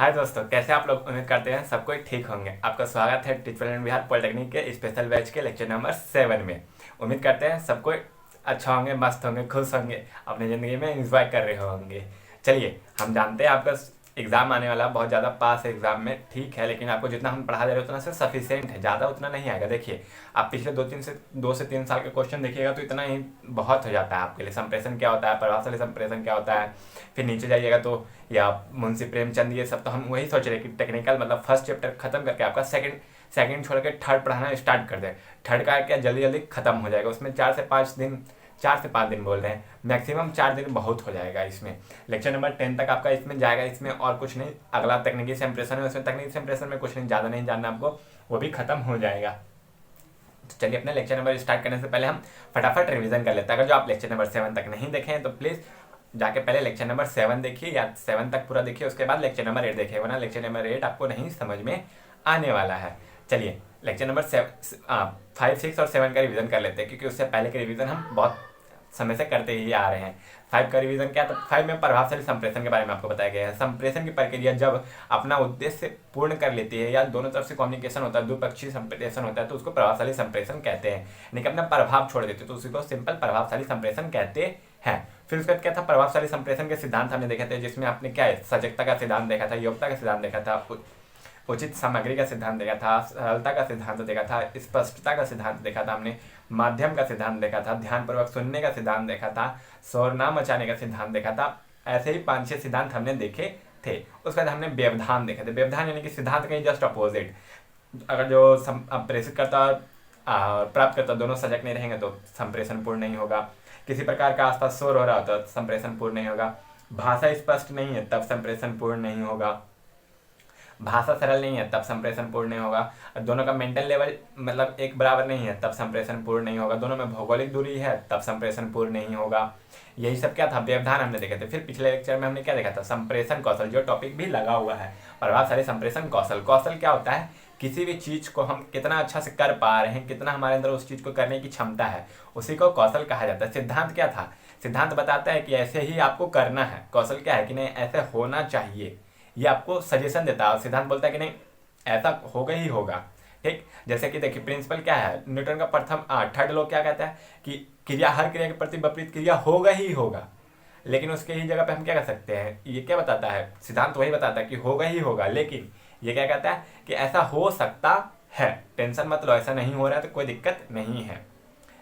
हाय दोस्तों, कैसे आप लोग? उम्मीद करते हैं सब कोई ठीक होंगे। आपका स्वागत है टिचवल बिहार पॉलिटेक्निक के स्पेशल बैच के लेक्चर नंबर 7 में। उम्मीद करते हैं सब कोई अच्छा होंगे, मस्त होंगे, खुश होंगे, अपनी ज़िंदगी में इंजॉय कर रहे होंगे। चलिए, हम जानते हैं आपका एग्ज़ाम आने वाला बहुत ज़्यादा पास है एग्ज़ाम में, ठीक है, लेकिन आपको जितना हम पढ़ा दे रहे हैं उतना से सफिशिएंट है, ज़्यादा उतना नहीं आएगा। देखिए, आप पिछले 2 से 3 साल के क्वेश्चन देखिएगा तो इतना ही बहुत हो जाता है आपके लिए। संप्रेषण क्या होता है, प्रभावशाली संप्रेषण क्या होता है, फिर नीचे जाइएगा तो या मुंशी प्रेमचंद, ये सब तो हम वही सोच रहे हैं कि टेक्निकल मतलब फर्स्ट चैप्टर खत्म करके आपका सेकंड छोड़ के थर्ड पढ़ाना स्टार्ट कर दें। थर्ड का क्या जल्दी जल्दी खत्म हो जाएगा, उसमें 4 से 5 दिन बोल रहे हैं, मैक्सिमम 4 दिन बहुत हो जाएगा। इसमें लेक्चर नंबर 10 तक आपका इसमें जाएगा, इसमें और कुछ नहीं। अगला तकनीकी संप्रेषण है, उसमें तकनीकी संप्रेषण में कुछ नहीं, ज़्यादा नहीं जानना आपको, वो भी खत्म हो जाएगा। तो चलिए, अपने लेक्चर नंबर स्टार्ट करने से पहले हम फटाफट रिवीजन कर लेते हैं। अगर जो आप लेक्चर नंबर 7 तक नहीं देखे हैं तो प्लीज़ जाके पहले लेक्चर नंबर 7 देखिए या 7 तक पूरा देखिए, उसके बाद लेक्चर नंबर 8 देखिए, वरना लेक्चर नंबर 8 आपको नहीं समझ में आने वाला है। चलिए, लेक्चर नंबर 5, 6 और 7 का रिवीजन कर लेते हैं, क्योंकि उससे पहले के रिवीजन हम बहुत समय से करते ही आ रहे हैं। 5 का रिवीजन क्या, तो 5 में प्रभावशाली संप्रेषण के बारे में आपको बताया गया है। संप्रेषण की प्रक्रिया जब अपना उद्देश्य पूर्ण कर लेती है या दोनों तरफ से कम्युनिकेशन होता है, द्विपक्षीय संप्रेषण होता है, तो उसको प्रभावशाली संप्रेषण कहते हैं। यानी कि अपना प्रभाव छोड़ देते तो उसी को सिंपल प्रभावशाली संप्रेषण कहते हैं। फिर उसके बाद क्या था, प्रभावशाली संप्रेषण के सिद्धांत हमने देखे थे, जिसमें आपने क्या है, सजगता का सिद्धांत देखा था, योग्यता का सिद्धांत देखा था, उचित सामग्री का सिद्धांत देखा था, सरलता का सिद्धांत देखा था, स्पष्टता का सिद्धांत देखा था हमने, माध्यम का सिद्धांत देखा था, ध्यानपूर्वक सुनने का सिद्धांत देखा था, शोर ना मचाने का सिद्धांत देखा था। ऐसे ही 5-6 सिद्धांत हमने देखे थे। उसके बाद हमने व्यवधान देखे थे। व्यवधान यानी कि सिद्धांत के जस्ट अपोजिट। अगर जो प्रेषित करता और प्राप्त करता दोनों सजग नहीं रहेंगे तो संप्रेषण पूर्ण नहीं होगा। किसी प्रकार का आसपास शोर हो रहा होता तो संप्रेषण पूर्ण नहीं होगा। भाषा स्पष्ट नहीं है तब संप्रेषण पूर्ण नहीं होगा। भाषा सरल नहीं है तब संप्रेषण पूर्ण नहीं होगा। दोनों का मेंटल लेवल मतलब एक बराबर नहीं है तब संप्रेषण पूर्ण नहीं होगा। दोनों में भौगोलिक दूरी है तब संप्रेषण पूर्ण नहीं होगा। यही सब क्या था, व्यवधान हमने देखे थे। फिर पिछले लेक्चर में हमने क्या देखा था, संप्रेषण कौशल, जो टॉपिक भी लगा हुआ है, प्रभावशाली संप्रेषण कौशल। कौशल क्या होता है, किसी भी चीज को हम कितना अच्छा से कर पा रहे हैं, कितना हमारे अंदर उस चीज को करने की क्षमता है, उसी को कौशल कहा जाता है। सिद्धांत क्या था, सिद्धांत बताता है कि ऐसे ही आपको करना है। कौशल क्या है कि नहीं, ऐसे होना चाहिए, ये आपको सजेशन देता है। और सिद्धांत बोलता है कि नहीं, ऐसा होगा ही होगा। ठीक, जैसे कि देखिए, प्रिंसिपल क्या है, न्यूटन का प्रथम थर्ड लॉ क्या कहता है कि क्रिया, हर क्रिया के प्रति विपरीत क्रिया होगा ही होगा। लेकिन उसके ही जगह पे हम क्या कर सकते हैं, ये क्या बताता है, सिद्धांत वही बताता है कि होगा ही होगा, लेकिन ये क्या कहता है कि ऐसा हो सकता है। टेंशन मत लो, ऐसा नहीं हो रहा है तो कोई दिक्कत नहीं है,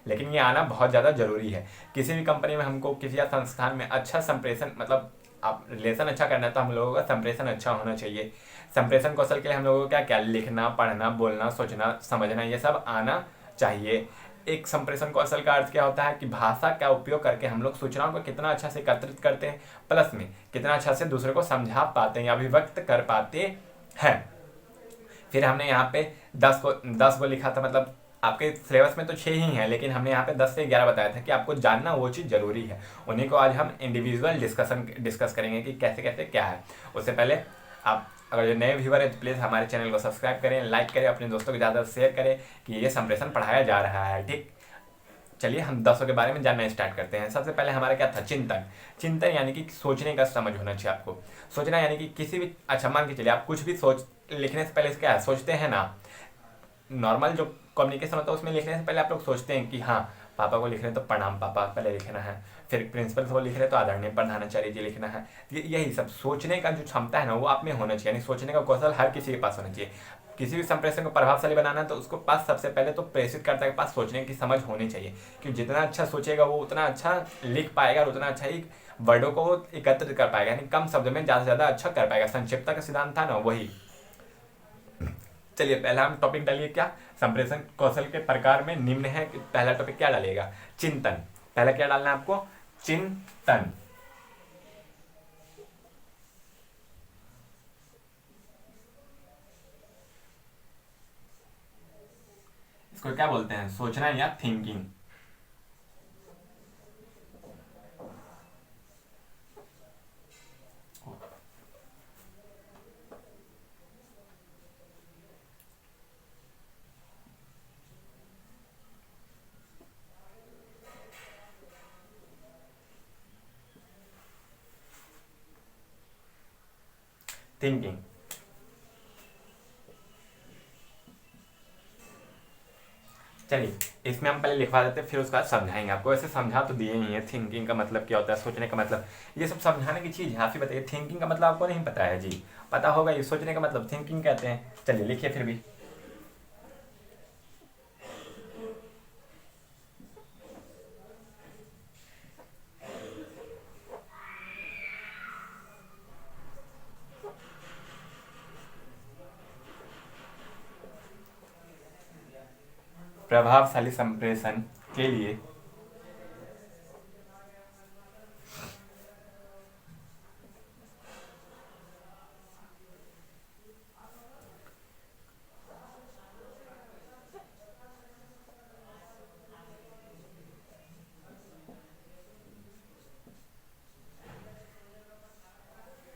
लेकिन ये आना बहुत ज़्यादा जरूरी है। किसी भी कंपनी में हमको किसी संस्थान में अच्छा संप्रेषण मतलब आप रिलेशन अच्छा करना है तो हम लोगों का संप्रेषण अच्छा होना चाहिए। संप्रेषण कौशल के लिए हम लोगों को क्या क्या, लिखना, पढ़ना, बोलना, सोचना, समझना, ये सब आना चाहिए। एक संप्रेषण कौशल का अर्थ क्या होता है कि भाषा का उपयोग करके हम लोग सूचनाओं को कितना अच्छा से एकत्रित करते हैं, प्लस में कितना अच्छा से दूसरे को समझा पाते हैं या अभिव्यक्त कर पाते हैं। फिर हमने यहाँ पे 10 को लिखा था, मतलब आपके सिलेबस में तो 6 ही हैं, लेकिन हमने यहाँ पे 10 से 11 बताया था कि आपको जानना वो चीज़ जरूरी है। उन्हीं को आज हम इंडिविजुअल डिस्कस करेंगे कि कैसे कैसे क्या है। उससे पहले आप अगर जो नए व्यूअर है तो प्लीज़ हमारे चैनल को सब्सक्राइब करें, लाइक करें, अपने दोस्तों के ज़्यादा शेयर करें कि ये संप्रेषण पढ़ाया जा रहा है। ठीक, चलिए हम 10 के बारे में जानना स्टार्ट करते हैं। सबसे पहले हमारा क्या था, चिंतन। चिंतन यानी कि सोचने का समझ होना चाहिए आपको। सोचना यानी कि किसी भी, अच्छा मान के चलिए आप कुछ भी सोच, लिखने से पहले क्या है, सोचते हैं ना। नॉर्मल जो कम्युनिकेशन होता है उसमें लिखने से पहले आप लोग सोचते हैं कि हाँ, पापा को लिख रहे हैं तो प्रणाम पापा पहले लिखना है, फिर प्रिंसिपल को लिख रहे हैं तो आदरणीय प्रधानाचार्य जी लिखना है। यही सब सोचने का जो क्षमता है ना वो आप में होना चाहिए। यानी सोचने का कौशल हर किसी के पास होना चाहिए। किसी भी संप्रेषण को प्रभावशाली बनाना है तो उसको पास सबसे पहले तो प्रेषितकर्ता के पास सोचने की समझ होनी चाहिए, कि जितना अच्छा सोचेगा वो उतना अच्छा लिख पाएगा और उतना अच्छा ही वर्डों को एकत्रित कर पाएगा, यानी कम शब्द में ज़्यादा से ज़्यादा अच्छा कर पाएगा। संक्षिप्तता का सिद्धांत था ना वही। चलिए, पहला हम टॉपिक डालिए क्या, संप्रेषण कौशल के प्रकार में निम्न है। पहला टॉपिक क्या डालिएगा, चिंतन। पहला क्या डालना है आपको, चिंतन। इसको क्या बोलते हैं, सोचना या थिंकिंग। थिंकिंग चलिए इसमें हम पहले लिखवा देते हैं, फिर उसके बाद समझाएंगे आपको। वैसे समझा तो दिए ही है, थिंकिंग का मतलब क्या होता है, सोचने का मतलब, ये सब समझाने की चीज़ है। आप ही बताइए, थिंकिंग का मतलब आपको नहीं पता है जी? पता होगा, ये सोचने का मतलब थिंकिंग कहते हैं। चलिए लिखिए फिर भी। प्रभावशाली संप्रेषण के लिए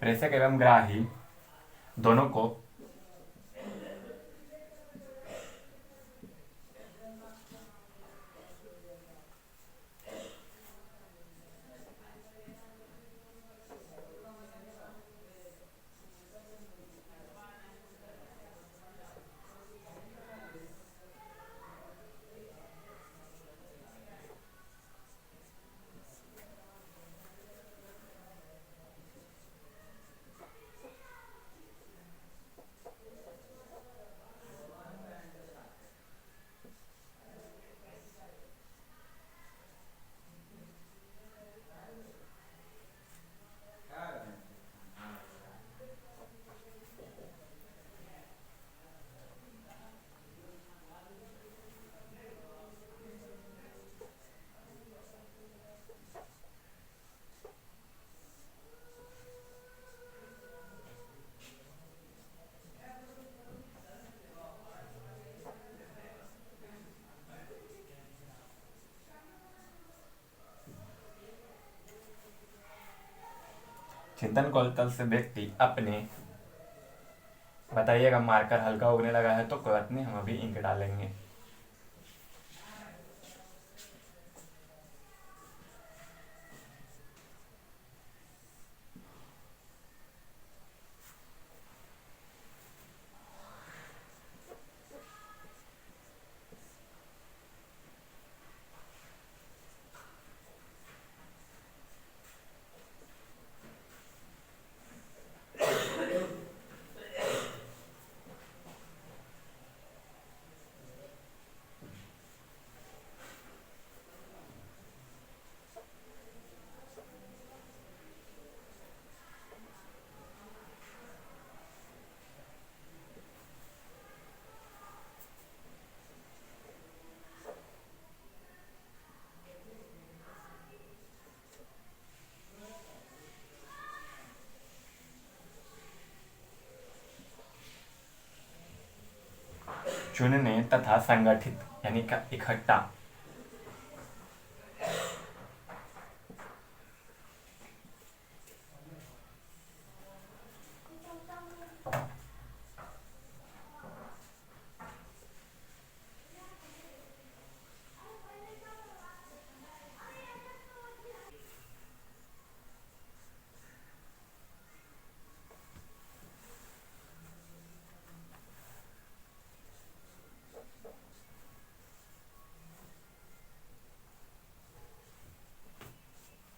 प्रेषक एवं ग्राही दोनों को चिंतन कौशल से व्यक्ति अपने, बताइएगा मार्कर हल्का उगने लगा है तो कोई बात नहीं, हम अभी इंक डालेंगे। चुनने तथा संगठित यानी इकट्ठा।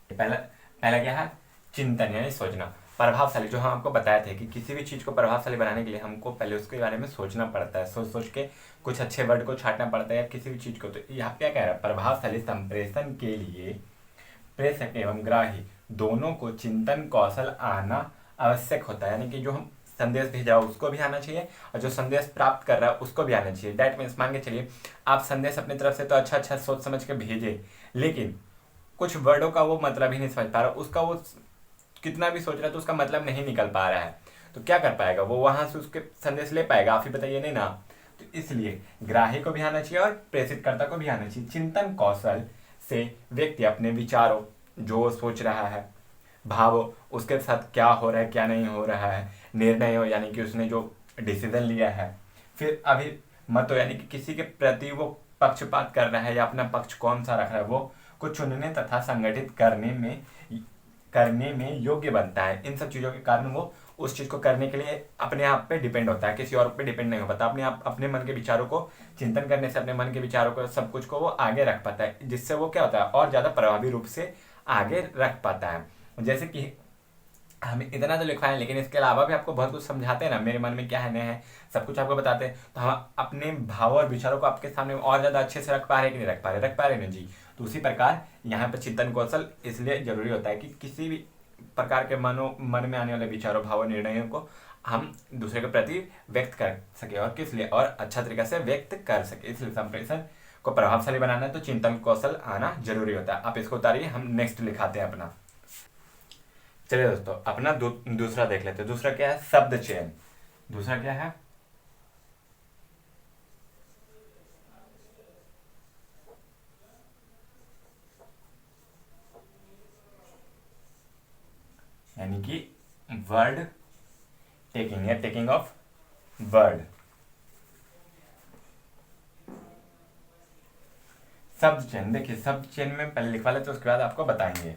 पहला पहला क्या है? चिंतन यानी सोचना। प्रभावशाली, जो हम आपको बताए थे कि किसी भी चीज़ को प्रभावशाली बनाने के लिए हमको पहले उसके बारे में सोचना पड़ता है, सोच सोच के कुछ अच्छे वर्ड को छांटना पड़ता है या किसी भी चीज़ को। तो यहाँ क्या कह रहा है? प्रभावशाली संप्रेषण के लिए प्रेषक एवं ग्राही दोनों को चिंतन कौशल आना आवश्यक होता है। यानी कि जो हम संदेश भेजा उसको भी आना चाहिए और जो संदेश प्राप्त कर रहा है उसको भी आना चाहिए। डेट मीन्स मान के चलिए आप संदेश अपनी तरफ से तो अच्छा अच्छा सोच समझ के भेजे, लेकिन कुछ वर्डों का वो मतलब ही नहीं समझ पा रहा, उसका वो कितना भी सोच रहा है तो उसका मतलब नहीं निकल पा रहा है, तो क्या कर पाएगा वो? वहां से उसके संदेश ले पाएगा? आप ही बताइए नहीं ना। तो इसलिए ग्राही को भी आना चाहिए और प्रेषितकर्ता को भी आना चाहिए। चिंतन कौशल से व्यक्ति अपने विचारों, जो वो सोच रहा है, भावों, उसके साथ क्या हो रहा है क्या नहीं हो रहा है, निर्णय हो यानी कि उसने जो डिसीजन लिया है, फिर अभी मत यानी कि किसी के प्रति वो पक्षपात कर रहा है या अपना पक्ष कौन सा रख रहा है, वो को चुनने तथा संगठित करने में योग्य बनता है। इन सब चीज़ों के कारण वो उस चीज़ को करने के लिए अपने आप पे डिपेंड होता है, किसी और पे डिपेंड नहीं हो पाता। अपने आप अपने मन के विचारों को चिंतन करने से अपने मन के विचारों को सब कुछ को वो आगे रख पाता है, जिससे वो क्या होता है और ज़्यादा प्रभावी रूप से आगे रख पाता है। जैसे कि हम इतना तो लिखवाएं, लेकिन इसके अलावा भी आपको बहुत कुछ समझाते हैं ना, मेरे मन में क्या है नहीं है, सब कुछ आपको बताते हैं, तो हम अपने भाव और विचारों को आपके सामने और ज़्यादा अच्छे से रख पा रहे कि नहीं रख पा रहे ना जी। तो उसी प्रकार यहाँ पर चिंतन कौशल इसलिए जरूरी होता है कि किसी भी प्रकार के मन में आने वाले विचारों, भावों, निर्णयों को हम दूसरे के प्रति व्यक्त कर सके, और किस लिए, और अच्छा तरीके से व्यक्त कर सके। इसलिए संप्रेषण को प्रभावशाली बनाना है तो चिंतन कौशल आना जरूरी होता है। आप इसको उतारिए, हम नेक्स्ट लिखाते हैं अपना। चलिए दोस्तों, अपना दूसरा देख लेते हैं। दूसरा क्या है? शब्द चयन। दूसरा क्या है? यानी कि वर्ड टेकिंग, या टेकिंग ऑफ वर्ड। शब्द चयन, देखिए शब्द चयन में पहले लिखवा लेते, उसके बाद आपको बताएंगे।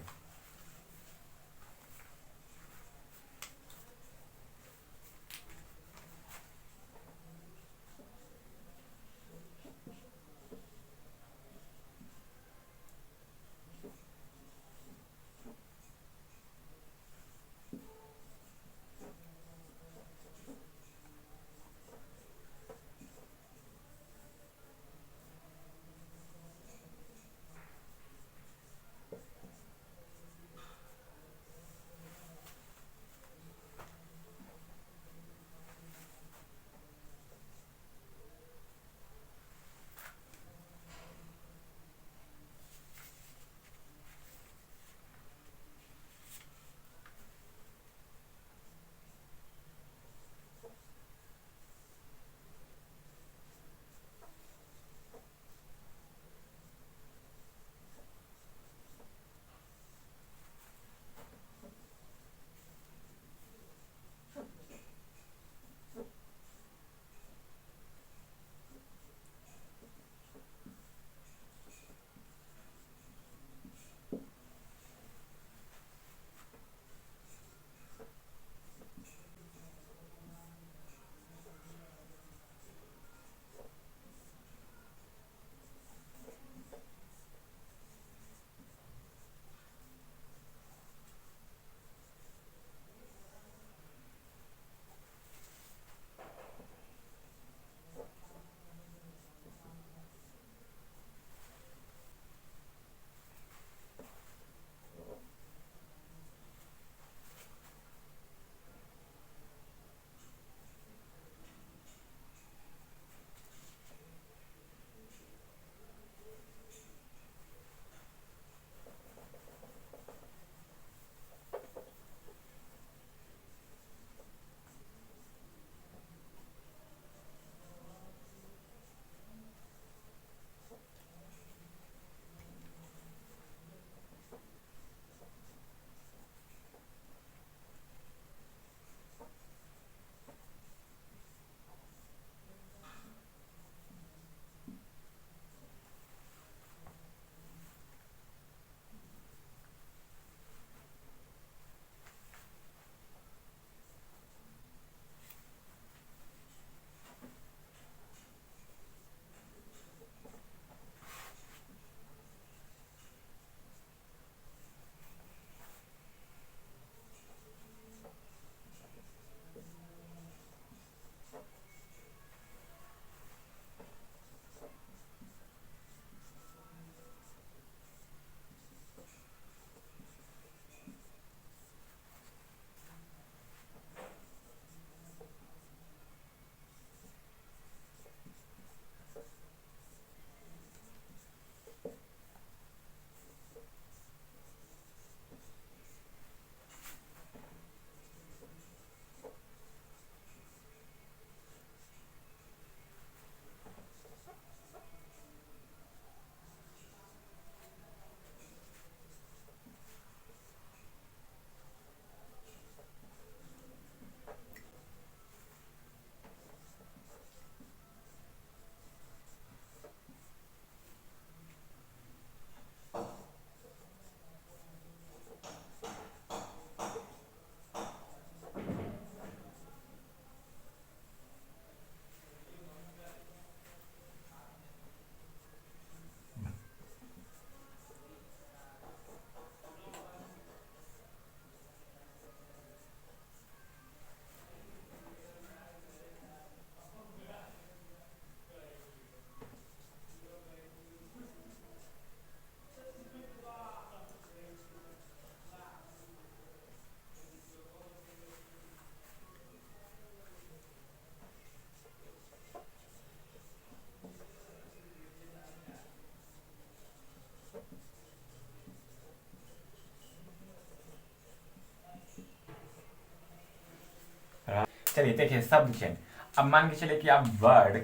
चलिए देखिए शब्द चयन। अब मान के चले कि आप वर्ड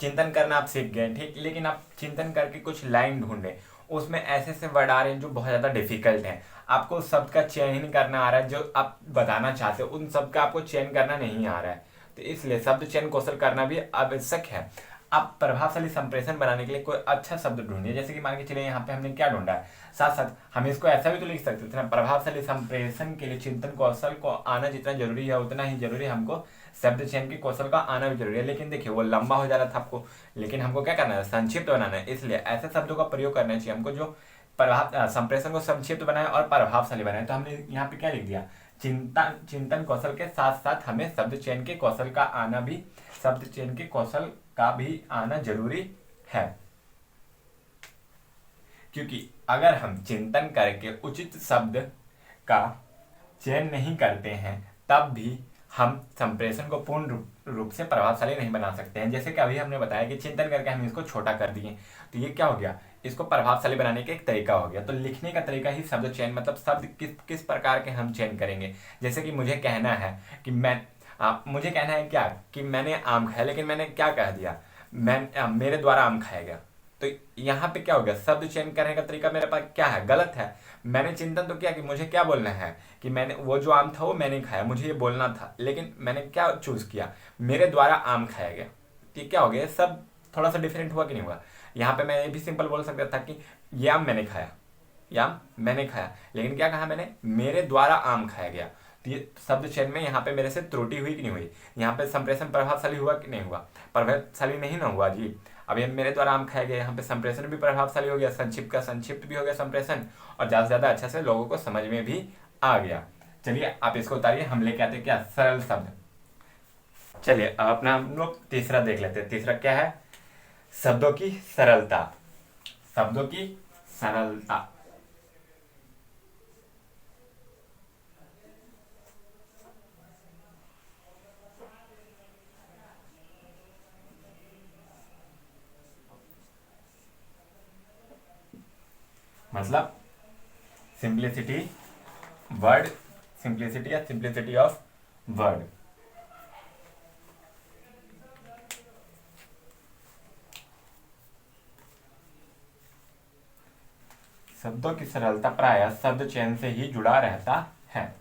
चिंतन करना आप सीख गए, ठीक, लेकिन आप चिंतन करके कुछ लाइन ढूंढे, उसमें ऐसे ऐसे वर्ड आ रहे हैं जो बहुत ज़्यादा डिफिकल्ट हैं, आपको उस शब्द का चयन ही नहीं करना आ रहा है, जो आप बताना चाहते हो उन शब्द का आपको चयन करना नहीं आ रहा है, तो इसलिए शब्द चयन कौशल करना भी आवश्यक है। आप प्रभावशाली संप्रेषण बनाने के लिए कोई अच्छा शब्द ढूंढिए, जैसे कि मान के चलिए यहाँ पे हमने क्या ढूंढा है, साथ साथ हम इसको ऐसा भी तो लिख सकते थे ना, प्रभावशाली संप्रेषण के लिए चिंतन कौशल को आना जितना जरूरी है उतना ही जरूरी हमको शब्द चयन के कौशल का आना भी जरूरी है। लेकिन देखिए वो लंबा हो जा रहा था आपको, लेकिन हमको क्या करना है, संक्षिप्त बनाना है, इसलिए ऐसे शब्दों का प्रयोग करना चाहिए हमको जो प्रभाव संप्रेषण को संक्षिप्त बनाए और प्रभावशाली बनाए। तो हमने यहाँ पे क्या लिख दिया, चिंतन कौशल के साथ साथ हमें शब्द चयन के कौशल का आना भी, शब्द चयन के कौशल का भी आना जरूरी है, क्योंकि अगर हम चिंतन करके उचित शब्द का चयन नहीं करते हैं तब भी हम संप्रेषण को पूर्ण रूप से प्रभावशाली नहीं बना सकते हैं। जैसे कि अभी हमने बताया कि चिंतन करके हम इसको छोटा कर दिए, तो ये क्या हो गया, इसको प्रभावशाली बनाने का एक तरीका हो गया। तो लिखने का तरीका ही शब्द चयन, मतलब शब्द किस किस प्रकार के हम चयन करेंगे। जैसे कि मुझे कहना है कि मुझे कहना है क्या, कि मैंने आम खाया, लेकिन मैंने क्या कह दिया, मेरे द्वारा आम खाया गया, तो यहाँ पे क्या हो गया, शब्द चयन करने का तरीका मेरे पास क्या है, गलत है। मैंने चिंतन तो किया कि मुझे क्या बोलना है, कि मैंने वो जो आम था वो मैंने खाया, मुझे ये बोलना था, लेकिन मैंने क्या चूज किया, मेरे द्वारा आम खाया गया, तो ये क्या हो गया, सब थोड़ा सा डिफरेंट हुआ कि नहीं हुआ। यहाँ पे मैं ये भी सिंपल बोल सकता था कि ये आम मैंने खाया, ये आम मैंने खाया, लेकिन क्या कहा मैंने, मेरे द्वारा आम खाया गया, तो ये शब्द चयन में यहाँ पे मेरे से त्रुटि हुई कि नहीं हुई, यहाँ पे संप्रेषण प्रभावशाली हुआ कि नहीं हुआ, प्रभावशाली नहीं ना हुआ जी। अब ये मेरे द्वारा आम खाया गया, यहाँ पे संप्रेषण भी प्रभावशाली हो गया, संक्षिप्त का संक्षिप्त भी हो गया संप्रेषण, और ज्यादा से ज्यादा अच्छा से लोगों को समझ में भी आ गया। चलिए आप इसको उतारिए, हम लेके आते क्या, सरल शब्द। चलिए अब अपना हम लोग तीसरा देख लेते हैं। तीसरा क्या है, शब्दों की सरलता। शब्दों की सरलता, मतलब सिंप्लिसिटी वर्ड, सिंप्लिसिटी या सिंप्लिसिटी ऑफ वर्ड। शब्दों की सरलता प्रायः शब्द चयन से ही जुड़ा रहता है।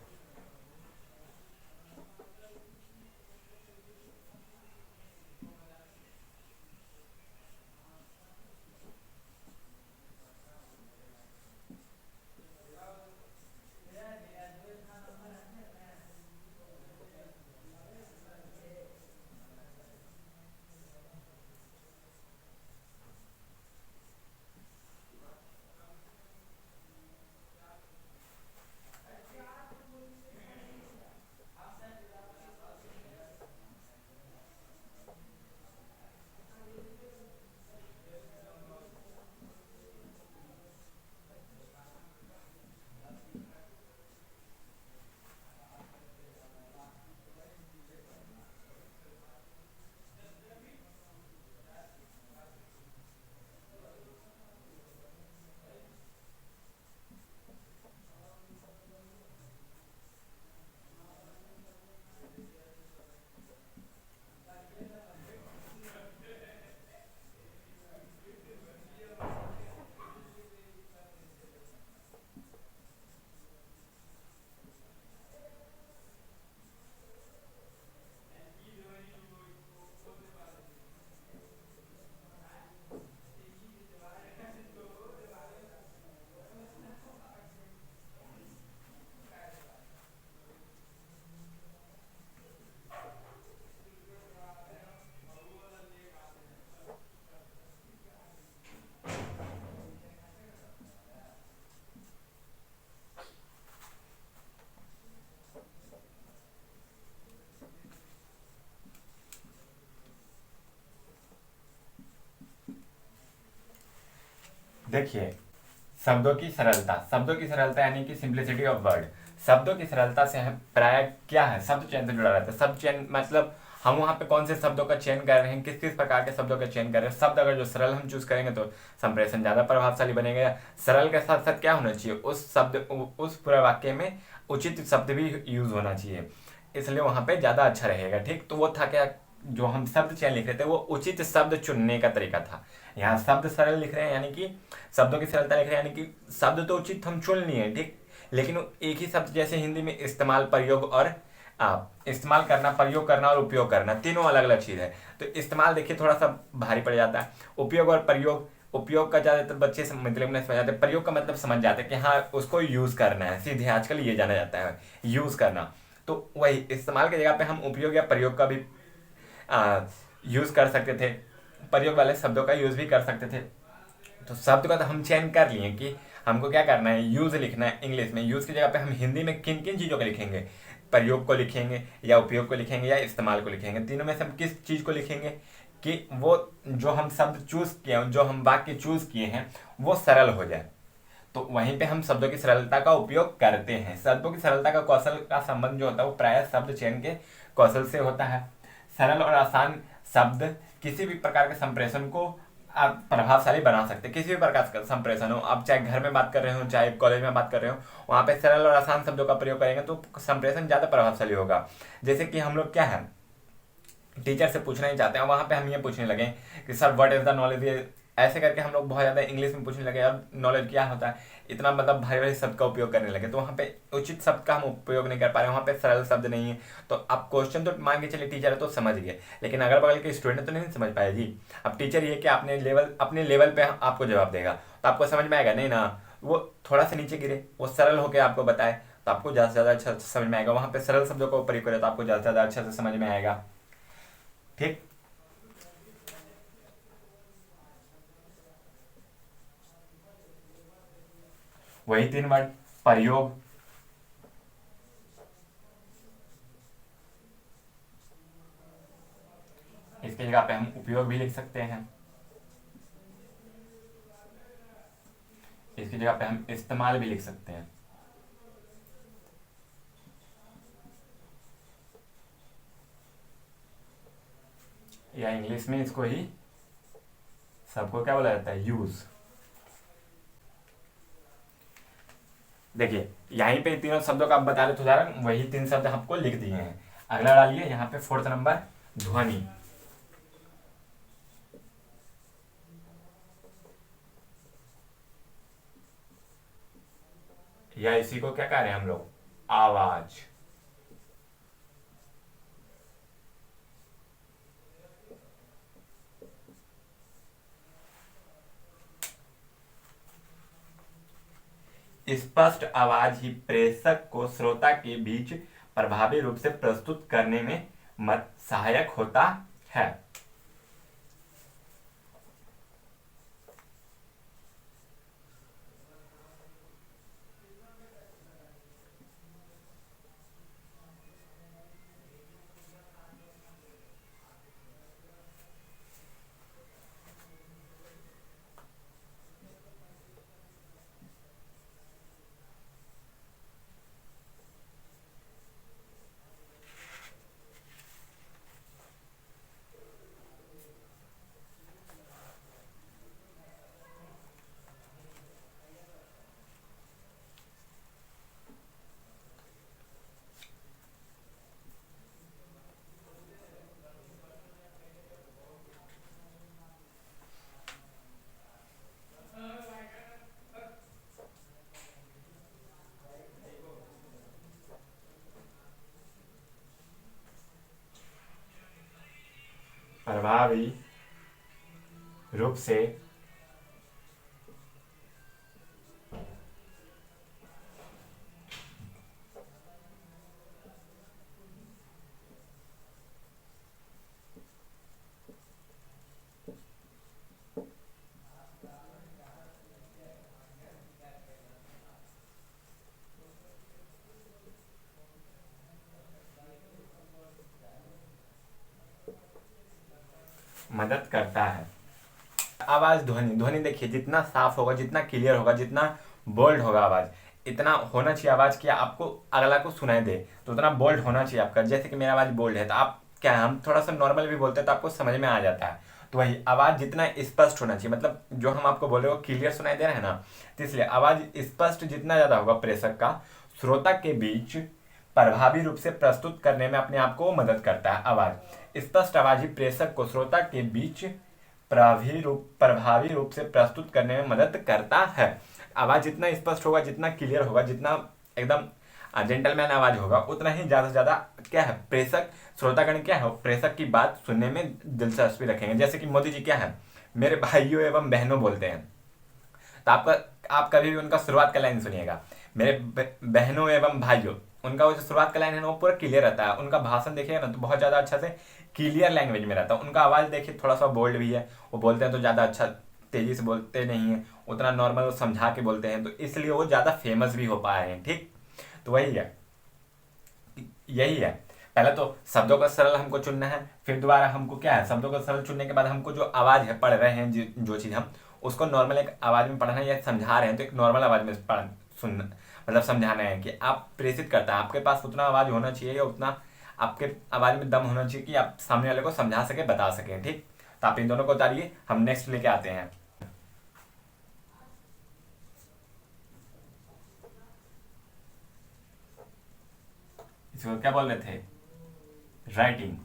देखिए शब्दों की सरलता, शब्दों की सरलता यानी कि सिंप्लिसिटी ऑफ वर्ड। शब्दों की सरलता से प्राय क्या है, शब्द चयन से जुड़ा रहता है। शब्द चयन मतलब हम वहाँ पे कौन से शब्दों का चयन कर रहे हैं, किस किस प्रकार के शब्दों का चयन कर रहे हैं। शब्द अगर जो सरल हम चूज करेंगे तो संप्रेषण ज्यादा प्रभावशाली बनेगा। सरल के साथ साथ क्या होना चाहिए, उस शब्द उस पूरे वाक्य में उचित शब्द भी यूज होना चाहिए। इसलिए वहां पे ज़्यादा अच्छा रहेगा। ठीक, तो वो था क्या, जो हम शब्द चयन लिख रहे थे वो उचित शब्द चुनने का तरीका था। यहाँ शब्द सरल लिख रहे हैं, यानी कि शब्दों की सरलता लिख रहे हैं, यानी कि शब्द तो उचित हम चुन लिए, ठीक, लेकिन एक ही शब्द जैसे हिंदी में इस्तेमाल, प्रयोग और इस्तेमाल करना, प्रयोग करना और उपयोग करना, तीनों अलग अलग चीज़ है। तो इस्तेमाल देखिए थोड़ा सा भारी पड़ जाता है। उपयोग और प्रयोग, उपयोग का ज़्यादातर बच्चे मतलब नहीं समझ जाते, प्रयोग का मतलब समझ जाते हैं कि हाँ उसको यूज़ करना है, सीधे आजकल ये जाना जाता है यूज़ करना। तो वही इस्तेमाल की जगह पे हम उपयोग या प्रयोग का भी यूज़ कर सकते थे, प्रयोग वाले शब्दों का यूज़ भी कर सकते थे। तो शब्द का तो हम चयन कर लिए कि हमको क्या करना है, यूज़ लिखना है इंग्लिश में। यूज़ की जगह पे हम हिंदी में किन किन चीज़ों को लिखेंगे, प्रयोग को लिखेंगे या उपयोग को लिखेंगे या इस्तेमाल को लिखेंगे। तीनों में से हम किस चीज़ को लिखेंगे कि वो जो हम शब्द चूज़ किए हैं, जो हम वाक्य चूज़ किए हैं वो सरल हो जाए। तो वहीं पे हम शब्दों की सरलता का उपयोग करते हैं। शब्दों की सरलता का कौशल का संबंध जो होता है वो प्रायः शब्द चयन के कौशल से होता है। सरल और आसान शब्द किसी भी प्रकार के संप्रेषण को आप प्रभावशाली बना सकते हैं। किसी भी प्रकार का संप्रेषण हो, आप चाहे घर में बात कर रहे हो चाहे कॉलेज में बात कर रहे हो, वहाँ पे सरल और आसान शब्दों का प्रयोग करेंगे तो संप्रेषण ज़्यादा प्रभावशाली होगा। जैसे कि हम लोग क्या है, टीचर से पूछना ही चाहते हैं, वहाँ पे हम ये पूछने लगे कि sir what is the knowledge, ऐसे करके हम लोग बहुत ज़्यादा इंग्लिश में पूछने लगे और नॉलेज क्या होता है, इतना मतलब भारी भारी शब्द का उपयोग करने लगे। तो वहाँ पे उचित शब्द का हम उपयोग नहीं कर पा रहे, वहाँ पे सरल शब्द नहीं है। तो अब क्वेश्चन तो मान के चलिए टीचर है तो समझ गए, लेकिन अगल बगल के स्टूडेंट तो नहीं समझ पाए जी। अब टीचर ये कि अपने लेवल पे आपको जवाब देगा तो आपको समझ में आएगा नहीं ना, वो थोड़ा सा नीचे गिरे, वो सरल होकर आपको बताए तो आपको ज़्यादा से ज़्यादा अच्छा समझ में आएगा। वहाँ पे सरल शब्दों का प्रयोग करें तो आपको ज़्यादा से ज़्यादा अच्छा से समझ में आएगा। ठीक, वही तीन वर्ड, प्रयोग, इसकी जगह पे हम उपयोग भी लिख सकते हैं, इसकी जगह पे हम इस्तेमाल भी लिख सकते हैं। या इंग्लिश में इसको ही सबको क्या बोला जाता है, यूज। देखिए यहीं पे तीनों शब्दों का आप बता रहे थे उदाहरण, वही तीन शब्द आपको लिख दिए हैं। अगला डालिए यहाँ पे 4th नंबर, ध्वनि। या इसी को क्या कह रहे हैं हम लोग, आवाज। स्पष्ट आवाज ही प्रेषक को श्रोता के बीच प्रभावी रूप से प्रस्तुत करने में मत सहायक होता है। प्रभावी रूप से मदद करता है। आवाज, ध्वनि, ध्वनि देखिए जितना साफ होगा, जितना क्लियर होगा, जितना बोल्ड होगा आवाज, इतना होना चाहिए आवाज कि आपको अगला को सुनाई दे, तो उतना बोल्ड होना चाहिए आपका। जैसे कि मेरा आवाज बोल्ड है तो आप क्या, हम थोड़ा सा नॉर्मल भी बोलते हैं तो आपको समझ में आ जाता है। तो वही आवाज जितना स्पष्ट होना चाहिए, मतलब जो हम आपको बोल रहे हो क्लियर सुनाई दे रहा है ना, तो इसलिए आवाज स्पष्ट जितना ज्यादा होगा प्रेषक का श्रोता के बीच प्रभावी रूप से प्रस्तुत करने में अपने आप को मदद करता है। आवाज स्पष्ट आवाज ही प्रेषक को श्रोता के बीच प्रभावी रूप से प्रस्तुत करने में मदद करता है। आवाज जितना स्पष्ट होगा, जितना क्लियर होगा, जितना एकदम जेंटलमैन आवाज होगा, उतना ही ज्यादा से ज्यादा क्या है, प्रेषक श्रोतागण क्या है, प्रेषक की बात सुनने में दिलचस्पी रखेंगे। जैसे कि मोदी जी क्या है, मेरे भाइयों एवं बहनों बोलते हैं, तो आप कभी भी उनका शुरुआत का लाइन सुनिएगा, मेरे बहनों एवं भाइयों, उनका वो जो शुरुआत का लाइन है ना, वो पूरा क्लियर रहता है। उनका भाषण देखिएगा ना तो बहुत ज्यादा अच्छा से क्लियर लैंग्वेज में रहता है। उनका आवाज देखिए थोड़ा सा बोल्ड भी है, वो बोलते हैं तो ज्यादा अच्छा तेजी से बोलते नहीं है, उतना नॉर्मल समझा के बोलते हैं, तो इसलिए वो ज्यादा फेमस भी हो पाए हैं। ठीक, तो वही है, यही है। पहले तो शब्दों का सरल हमको चुनना है, फिर दोबारा हमको क्या है, शब्दों का सरल चुनने के बाद हमको जो आवाज है पढ़ रहे हैं, जो चीज हम उसको नॉर्मल एक आवाज में पढ़ना है, या समझा रहे हैं तो एक नॉर्मल आवाज में सुनना, मतलब समझाना है कि आप प्रेषित करता है, आपके पास उतना आवाज होना चाहिए, या उतना आपके आवाज में दम होना चाहिए कि आप सामने वाले को समझा सके, बता सकें। ठीक, तो आप इन दोनों को उतारिए, हम नेक्स्ट लेके आते हैं। इसको क्या बोल रहे थे, राइटिंग।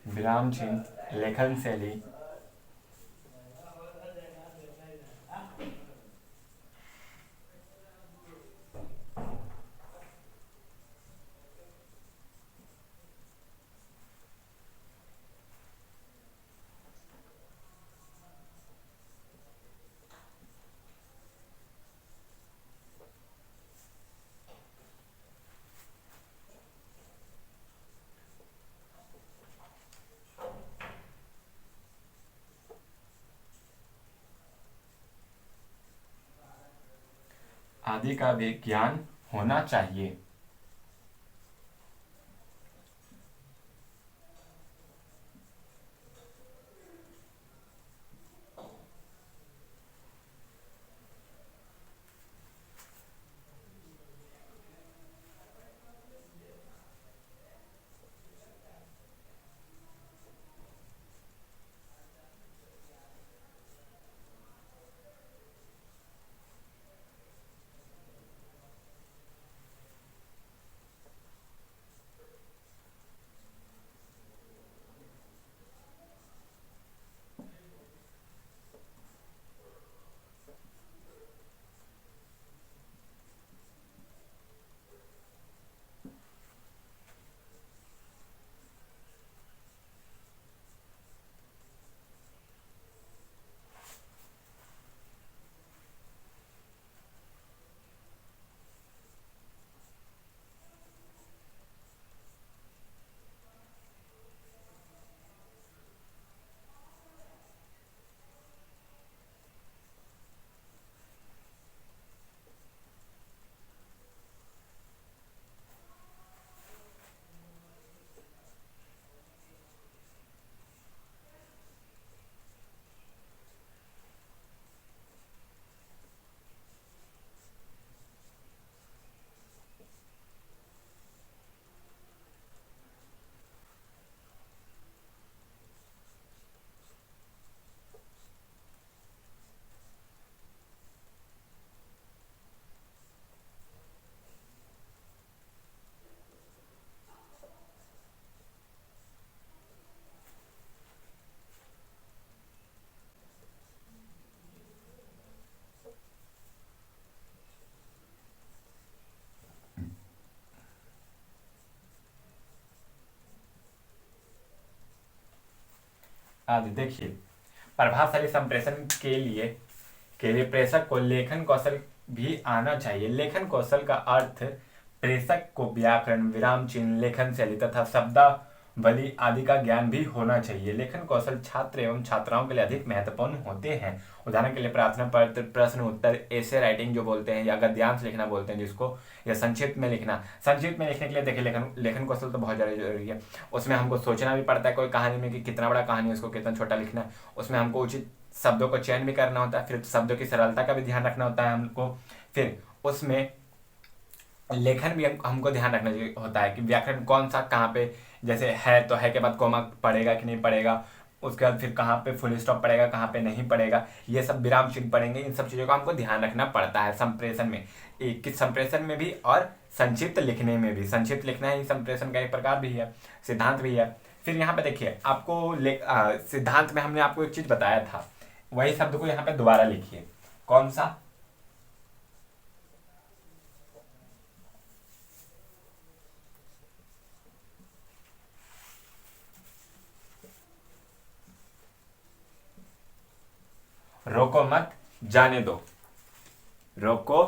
विराम चिन्ह, लेखन शैली। आदि का विज्ञान होना चाहिए। आदि। देखिए, प्रभावशाली संप्रेषण के लिए प्रेषक को लेखन कौशल भी आना चाहिए। लेखन कौशल का अर्थ प्रेषक को व्याकरण, विराम चिन्ह, लेखन शैली तथा शब्दावली आदि का ज्ञान भी होना चाहिए। लेखन कौशल छात्र एवं छात्राओं के लिए अधिक महत्वपूर्ण होते हैं। उदाहरण के लिए प्रार्थना पत्र, प्रश्न उत्तर, ऐसे राइटिंग जो बोलते हैं, या गद्यांश लिखना बोलते हैं जिसको, या संक्षिप्त में लिखना। संक्षिप्त में लिखने के लिए देखिए, लेखन लेखन कौशल तो बहुत ज़्यादा जरूरी है। उसमें हमको सोचना भी पड़ता है कोई कहानी में कि कितना बड़ा कहानी है, उसको कितना छोटा लिखना है। उसमें हमको उचित शब्दों को चयन भी करना होता है, फिर शब्दों की सरलता का भी ध्यान रखना होता है हमको। फिर उसमें लेखन भी हमको ध्यान रखना होता है कि व्याकरण कौन सा कहाँ पे, जैसे है तो है के बाद कोमा पड़ेगा कि नहीं पड़ेगा, उसके बाद फिर कहाँ पे फुल स्टॉप पड़ेगा, कहाँ पे नहीं पड़ेगा, ये सब विराम चिन्ह पड़ेंगे। इन सब चीज़ों का हमको ध्यान रखना पड़ता है संप्रेषण में, एक संप्रेषण में भी और संक्षिप्त लिखने में भी। संक्षिप्त लिखना ही संप्रेषण का एक प्रकार भी है, सिद्धांत भी है। फिर यहाँ पे देखिए, आपको सिद्धांत में हमने आपको एक चीज बताया था, वही शब्द को यहाँ पे दोबारा लिखिए। कौन सा? रोको मत जाने दो। रोको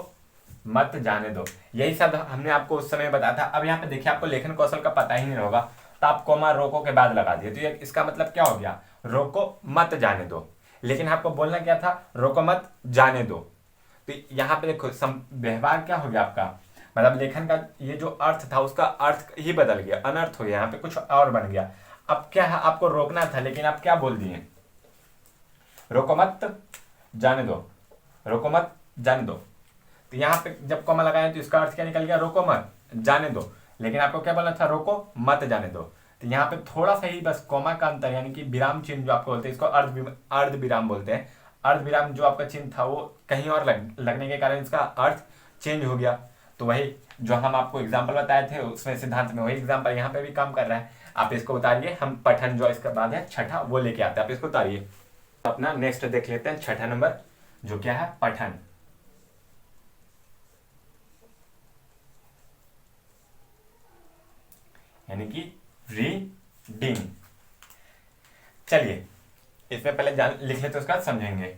मत जाने दो, यही शब्द हमने आपको उस समय बताया था। अब यहाँ पे देखिए, आपको लेखन कौशल का पता ही नहीं होगा, तो आप कोमा रोको के बाद लगा दिए, तो ये इसका मतलब क्या हो गया? रोको मत जाने दो। लेकिन आपको बोलना क्या था? रोको मत जाने दो। तो यहाँ पे देखो, व्यवहार क्या हो गया आपका, मतलब लेखन का ये जो अर्थ था उसका अर्थ ही बदल गया, अनर्थ हो गया, यहाँ पे कुछ और बन गया। अब क्या है, आपको रोकना था लेकिन आप क्या बोल दिए? रोको मत जाने दो। रोको मत जाने दो। तो यहाँ पे जब कॉमा लगाए तो इसका अर्थ क्या निकल गया? रोको मत जाने दो। लेकिन आपको क्या बोलना था? रोको मत जाने दो। तो यहाँ पे थोड़ा सा ही बस कॉमा का अंतर, यानी कि विराम चिन्ह जो आपको बोलते हैं, इसको अर्ध विराम बोलते हैं। अर्ध विराम जो आपका चिन्ह था वो कहीं और लगने के कारण इसका अर्थ चेंज हो गया। तो वही जो हम आपको एग्जाम्पल बताए थे उसमें सिद्धांत में, वही एग्जाम्पल यहाँ पे भी काम कर रहा है। आप इसको उतारिए, हम पठन जो इसके बाद है छठा वो लेके आते हैं, आप इसको उतारिए। अपना नेक्स्ट देख लेते हैं, छठा नंबर जो क्या है? पठन, यानी कि रीडिंग। चलिए इसमें पहले जान लिख लेते, उसका समझेंगे।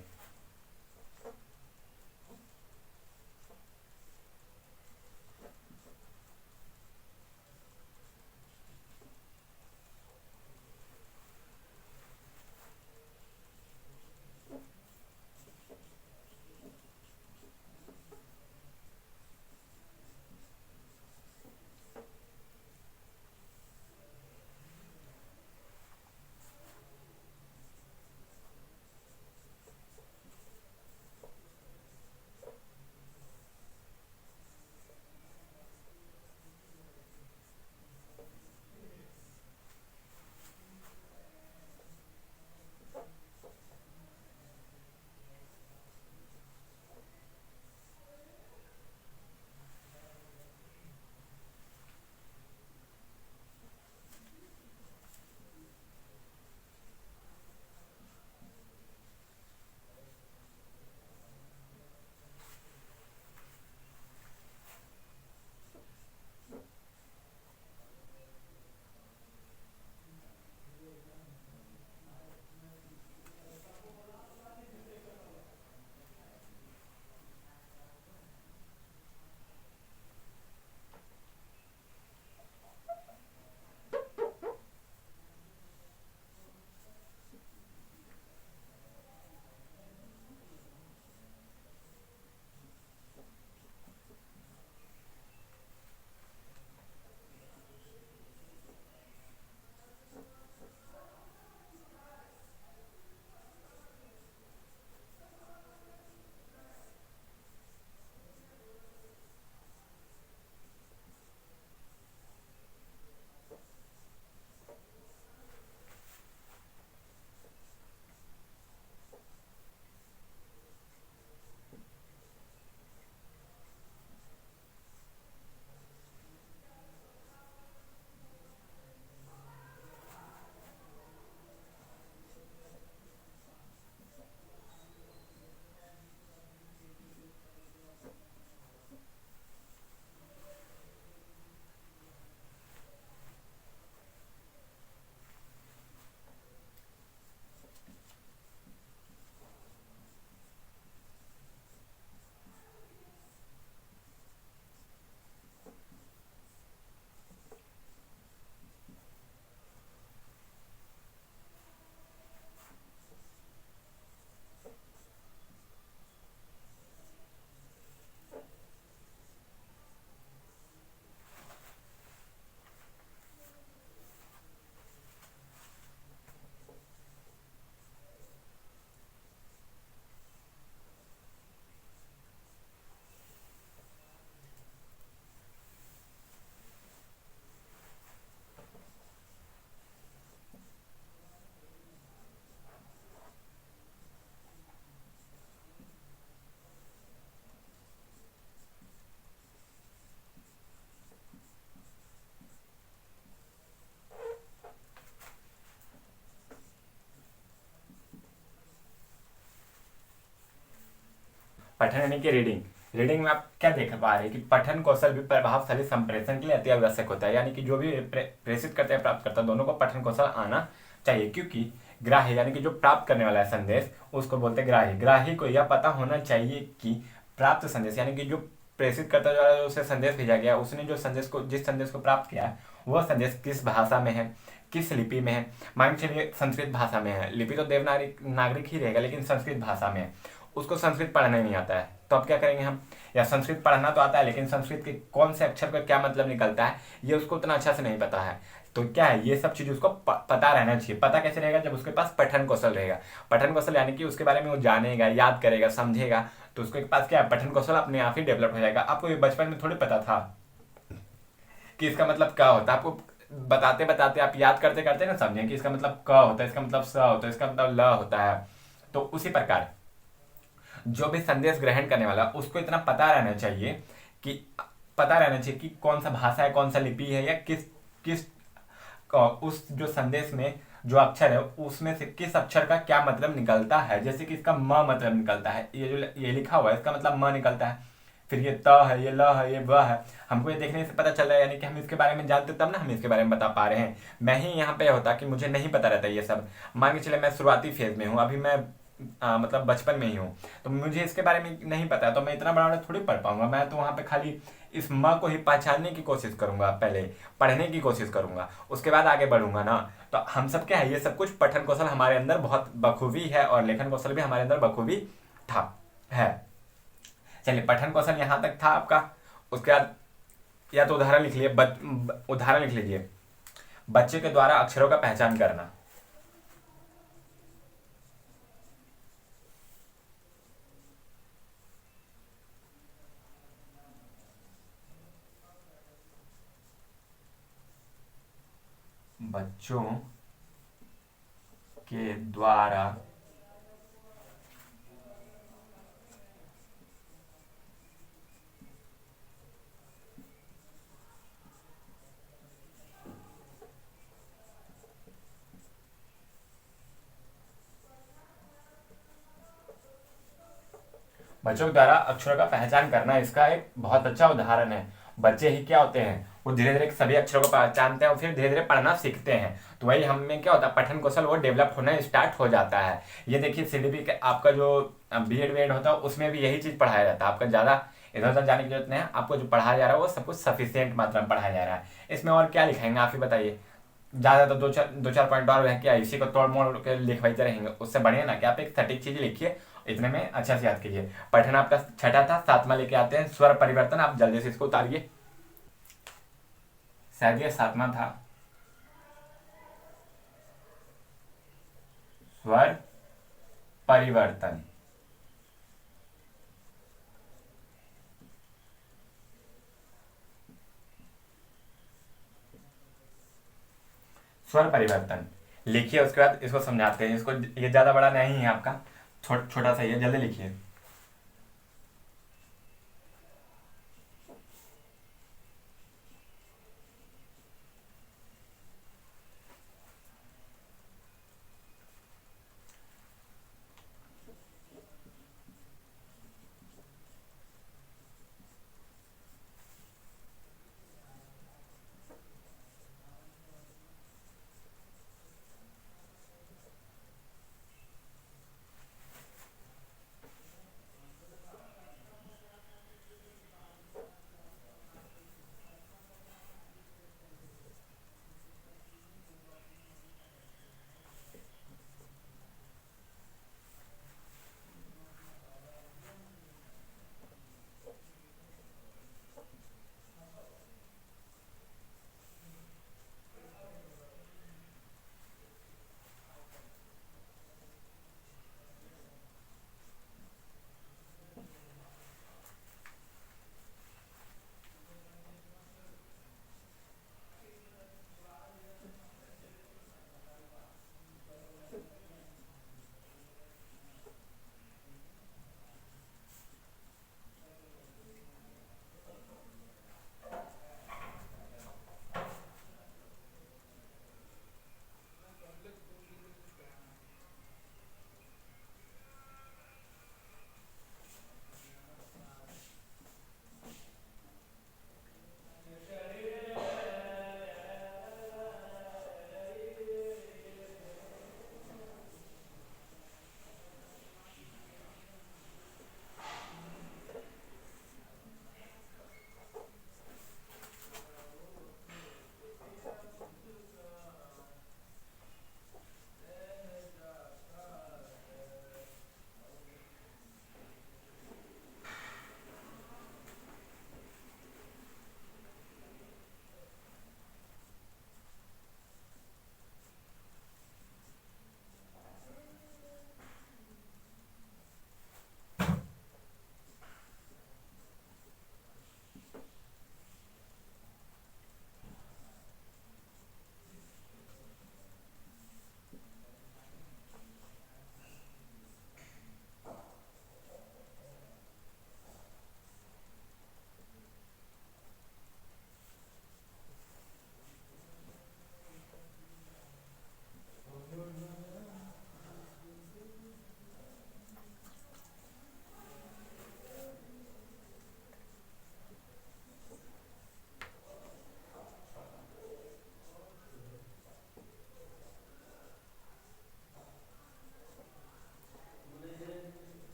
पठन यानी कि रीडिंग। रीडिंग में आप क्या देख पा रहे हैं कि पठन कौशल भी प्रभावशाली संप्रेषण के लिए अति आवश्यक होता है, यानी कि जो भी प्रेषित करते हैं प्राप्त करता है दोनों को पठन कौशल आना चाहिए, क्योंकि ग्राही यानी कि जो प्राप्त करने वाला है संदेश उसको बोलते हैं ग्राही। ग्राही को यह पता होना चाहिए कि प्राप्त संदेश यानी कि जो प्रेषित करता जो है उसे संदेश भेजा गया, उसने जो संदेश को जिस संदेश को प्राप्त किया है वह संदेश किस भाषा में है, किस लिपि में है। मान के चलिए संस्कृत भाषा में है, लिपि तो देवनागरिक नागरिक ही रहेगा लेकिन संस्कृत भाषा में है, उसको संस्कृत पढ़ना नहीं आता है, तो अब क्या करेंगे हम, या संस्कृत पढ़ना तो आता है लेकिन संस्कृत के कौन से अक्षर का क्या मतलब निकलता है ये उसको उतना अच्छा से नहीं पता है, तो क्या है ये सब चीज उसको पता रहना चाहिए। पता कैसे रहेगा, जब उसके पास पठन कौशल रहेगा। पठन कौशल यानी कि उसके बारे में वो जानेगा, याद करेगा, समझेगा, तो उसके पास क्या है, पठन कौशल अपने आप ही डेवलप हो जाएगा। आपको ये बचपन में थोड़ी पता था कि इसका मतलब क्या होता है, आपको बताते बताते आप याद करते करते ना समझें कि इसका मतलब क होता है, इसका मतलब स होता है, इसका मतलब ल होता है। तो उसी प्रकार जो भी संदेश ग्रहण करने वाला उसको इतना पता रहना चाहिए कि कौन सा भाषा है, कौन सा लिपि है, या किस किस उस जो संदेश में जो अक्षर है उसमें से किस अक्षर का क्या मतलब निकलता है। जैसे कि इसका म मतलब निकलता है, ये जो ये लिखा हुआ है इसका मतलब म निकलता है, फिर ये त है, ये ल है, ये व है, हमको ये देखने से पता चल रहा है, यानी कि हम इसके बारे में जानते तब ना हम इसके बारे में बता पा रहे हैं। मैं ही यहाँ पे होता कि मुझे नहीं पता रहता ये सब, मान के चले मैं शुरुआती फेज में हूँ, अभी मैं मतलब बचपन में ही हूँ, तो मुझे इसके बारे में नहीं पता है, तो मैं इतना बड़ा थोड़ी पढ़ पाऊंगा। मैं तो वहाँ पे खाली इस म को ही पहचानने की कोशिश करूंगा, पहले पढ़ने की कोशिश करूंगा, उसके बाद आगे बढ़ूंगा ना। तो हम सब क्या है, ये सब कुछ पठन कौशल हमारे अंदर बहुत बखूबी है और लेखन कौशल भी हमारे अंदर बखूबी था है। चलिए पठन कौशल यहाँ तक था आपका। उसके बाद या तो उदाहरण लिख लिए, उदाहरण लिख लीजिए, बच्चे के द्वारा अक्षरों का पहचान करना। बच्चों के द्वारा बच्चों के द्वारा अक्षरों का पहचान करना इसका एक बहुत अच्छा उदाहरण है। बच्चे ही क्या होते हैं, वो धीरे धीरे सभी अक्षरों को पहचानते हैं और फिर धीरे धीरे पढ़ना सीखते हैं, तो वही हमें क्या होता है, पठन कौशल वो डेवलप होना स्टार्ट हो जाता है। ये देखिए सीडीपी के आपका जो बीएड वीएड होता है उसमें भी यही चीज पढ़ाया जाता है, आपका ज्यादा इधर उधर जाने की जरूरत नहीं है, आपको जो पढ़ाया जा रहा है वो सब कुछ सफिशियंट मात्रा में पढ़ाया जा रहा है। इसमें और क्या लिखाएंगे आप ही बताइए, ज्यादा तो दो चार पॉइंट और है क्या, इसी को तोड़ मोड़ के लिखवाते रहेंगे, उससे बढ़िया ना कि आप एक सटीक चीज लिखिए, इतने में अच्छा से याद कीजिए। पठन आपका छठा था, सातवां लेके आते हैं स्वर परिवर्तन, आप जल्दी से इसको उतारिए। शायद ये सातवां था, स्वर परिवर्तन। स्वर परिवर्तन लिखिए, उसके बाद इसको समझाते हैं। इसको ये ज्यादा बड़ा नहीं है आपका, छोटा सा ही है, जल्दी लिखिए।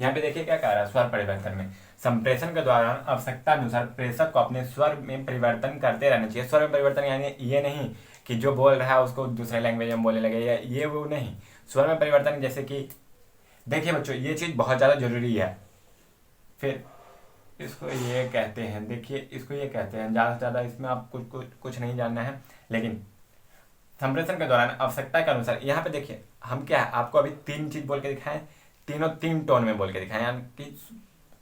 यहाँ पे देखिए क्या कह रहा है स्वर परिवर्तन में, संप्रेषण के दौरान आवश्यकता अनुसार प्रेषक को अपने स्वर में परिवर्तन करते रहना चाहिए। स्वर में परिवर्तन यानी ये नहीं कि जो बोल रहा है उसको दूसरे लैंग्वेज में बोलने लगे, या ये वो नहीं। स्वर में परिवर्तन जैसे कि देखिए बच्चों, ये चीज़ बहुत ज़्यादा जरूरी है। फिर इसको ये कहते हैं, देखिए इसको ये कहते हैं, ज़्यादा से ज़्यादा इसमें आप कुछ नहीं जानना है, लेकिन संप्रेषण के दौरान आवश्यकता के अनुसार, यहाँ पे देखिए हम क्या है आपको अभी 3 चीज बोल के दिखाएं, तीनों 3 टोन में बोल के दिखाएं, यानी कि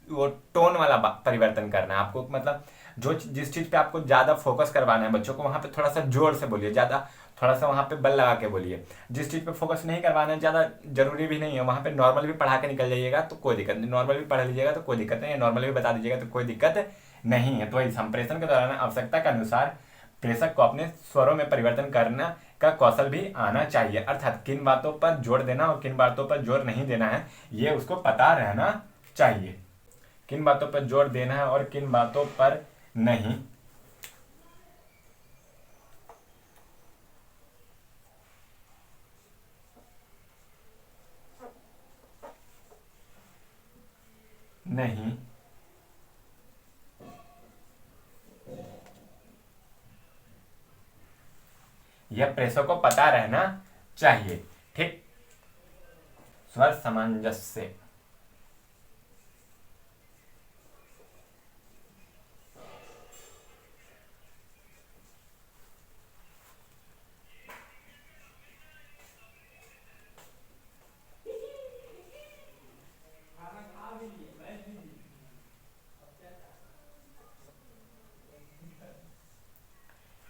वो टोन वाला परिवर्तन करना है आपको। मतलब जिस चीज पे आपको ज्यादा फोकस करवाना है बच्चों को, वहां पे थोड़ा सा जोर से बोलिए, ज्यादा थोड़ा सा वहां पे बल लगा के बोलिए। जिस चीज पे फोकस नहीं करवाना है, ज्यादा जरूरी भी नहीं है, वहां पे नॉर्मल भी पढ़ा के निकल जाइएगा तो कोई दिक्कत नहीं, नॉर्मल भी पढ़ लीजिएगा तो कोई दिक्कत नहीं है, नॉर्मल भी बता दीजिएगा तो कोई दिक्कत नहीं है। तो वही संप्रेषण के दौरान आवश्यकता के अनुसार प्रेषक को अपने स्वरों में परिवर्तन करना का कौशल भी आना चाहिए, अर्थात किन बातों पर जोर देना और किन बातों पर जोर नहीं देना है ये उसको पता रहना चाहिए। किन बातों पर जोर देना है और किन बातों पर नहीं। नहीं, यह प्रेषक को पता रहना चाहिए। ठीक, स्वर सामंजस्य।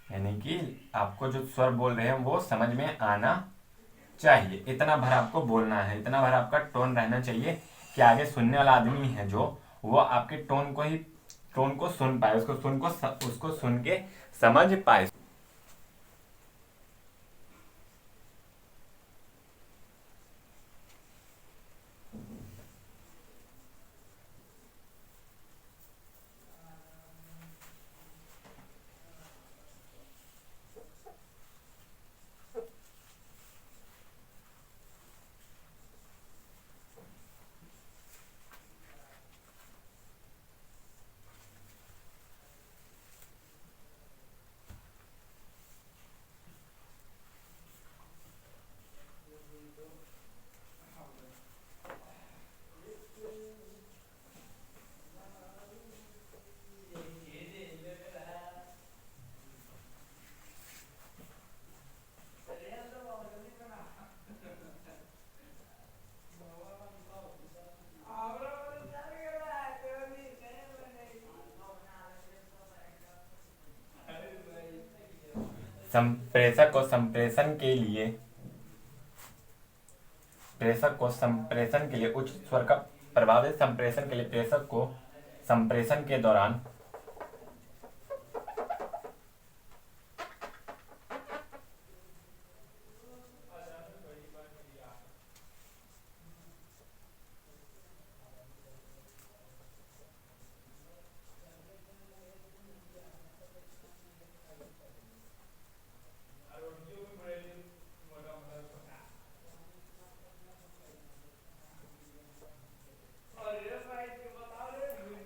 यानी कि आपको जो स्वर बोल रहे हैं वो समझ में आना चाहिए, इतना भर आपको बोलना है, इतना भर आपका टोन रहना चाहिए कि आगे सुनने वाला आदमी है जो, वो आपके टोन को सुन पाए, उसको सुन के समझ पाए। संप्रेषक को संप्रेषण के लिए उच्च स्वर का प्रभावित संप्रेषण के लिए प्रेषक को संप्रेषण के दौरान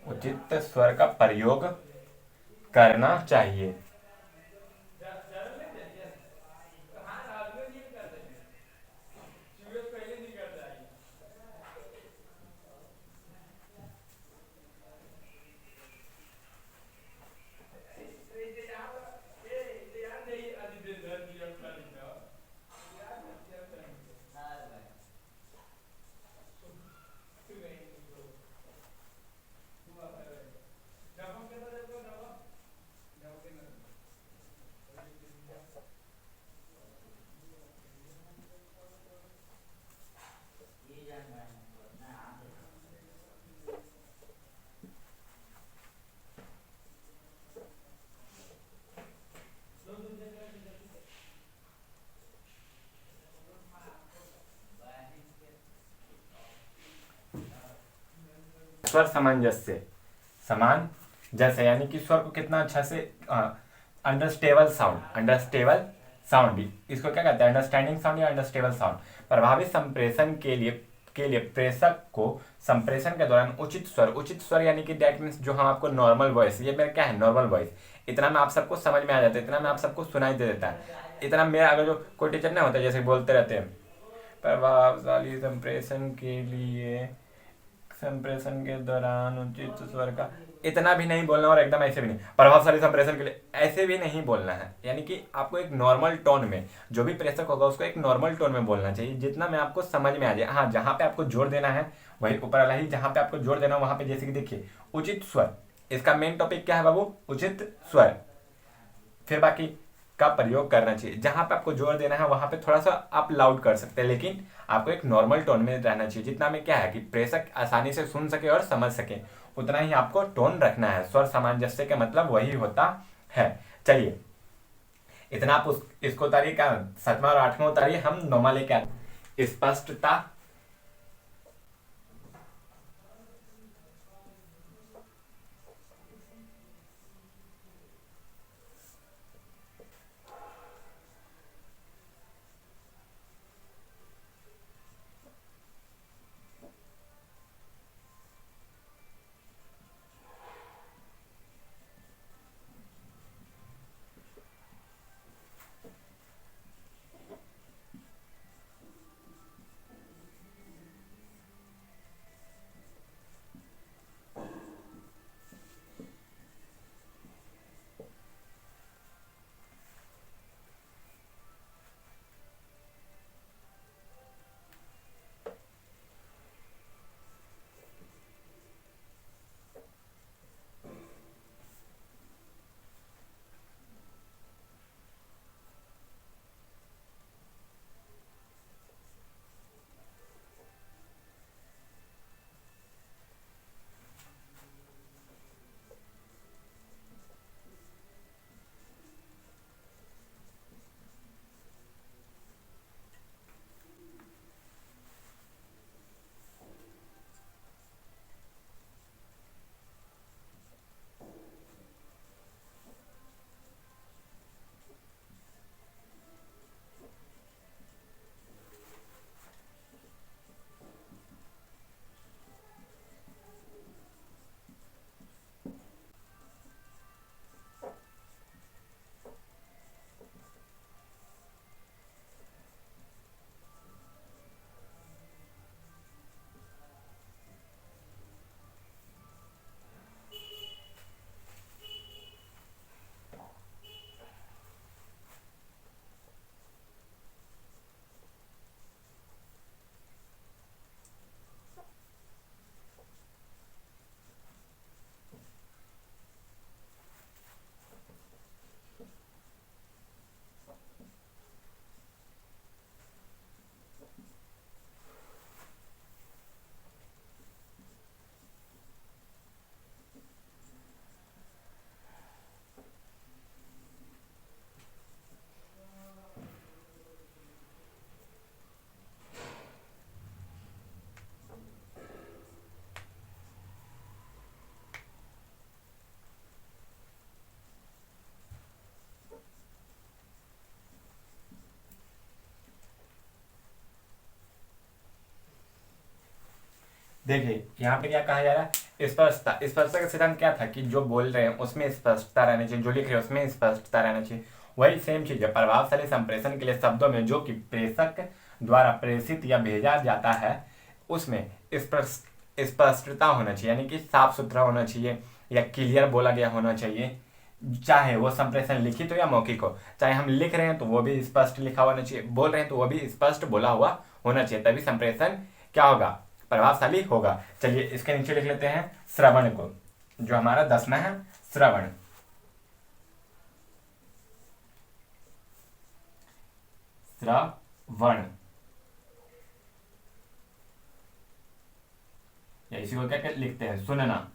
उचित स्वर का प्रयोग करना चाहिए। स्वर सामंजस्य, समान जैसे, यानी कि स्वर को कितना अच्छा से अंडरस्टेबल साउंड, इसको क्या कहते हैं, अंडरस्टैंडिंग साउंड या अंडरस्टेबल साउंड। प्रभावित संप्रेषण के लिए के लिए प्रेषक को संप्रेषण के दौरान उचित स्वर यानी कि दैट मीन्स जो हम आपको नॉर्मल वॉइस, ये मेरा क्या है नॉर्मल वॉइस, इतना में आप सबको समझ में आ जाता है, इतना में आप सबको सुनाई दे देता है। इतना मेरा अगर जो कोई टीचर ना होता है जैसे बोलते रहते हैं प्रभावशाली संप्रेषण के लिए संप्रेषण के दौरान उचित स्वर का, इतना भी नहीं बोलना और एकदम ऐसे भी नहीं, प्रभावशाली संप्रेषण के लिए ऐसे भी नहीं बोलना है। यानी कि आपको एक नॉर्मल टोन में, जो भी प्रेषक होगा उसको एक नॉर्मल टोन में बोलना चाहिए जितना में आपको समझ में आ जाए। हाँ, जहाँ पे आपको जोर देना है वही ऊपर वाला ही, जहाँ पे आपको जोर देना है वहाँ पे जैसे कि देखिए उचित स्वर, इसका मेन टॉपिक क्या है बाबू, उचित स्वर। फिर बाकी का प्रयोग करना चाहिए, जहां पे आपको जोर देना है वहां पे थोड़ा सा आप लाउड कर सकते हैं, लेकिन आपको एक नॉर्मल टोन में रहना चाहिए जितना में क्या है कि प्रेषक आसानी से सुन सके और समझ सके, उतना ही आपको टोन रखना है। स्वर सामंजस्य का मतलब वही होता है। चलिए इतना आप इसको उतारिए, क्या 7वां और 8वां उतारिए, हम 9वां लेके आते, स्पष्टता। देखिए यहाँ पे क्या कहा जा रहा है, स्पष्टता। स्पष्टता का सिद्धांत क्या था कि जो बोल रहे हैं उसमें स्पष्टता रहनी चाहिए, जो लिख रहे हैं उसमें स्पष्टता रहना चाहिए। वही सेम चीज है प्रभावशाली संप्रेषण के लिए शब्दों में जो कि प्रेषक द्वारा प्रेषित या भेजा जाता है उसमें स्पष्टता होना चाहिए, यानी कि साफ सुथरा होना चाहिए या क्लियर बोला गया होना चाहिए, चाहे वो संप्रेषण लिखित हो या मौखिक हो। चाहे हम लिख रहे हैं तो वो भी स्पष्ट लिखा होना चाहिए, बोल रहे हैं तो वो भी स्पष्ट बोला हुआ होना चाहिए, तभी संप्रेषण क्या होगा, प्रभावशाली होगा। चलिए इसके नीचे लिख लेते हैं श्रवण को, जो हमारा 10वां है श्रवण। श्रवण या इसी को क्या लिखते हैं, सुनना।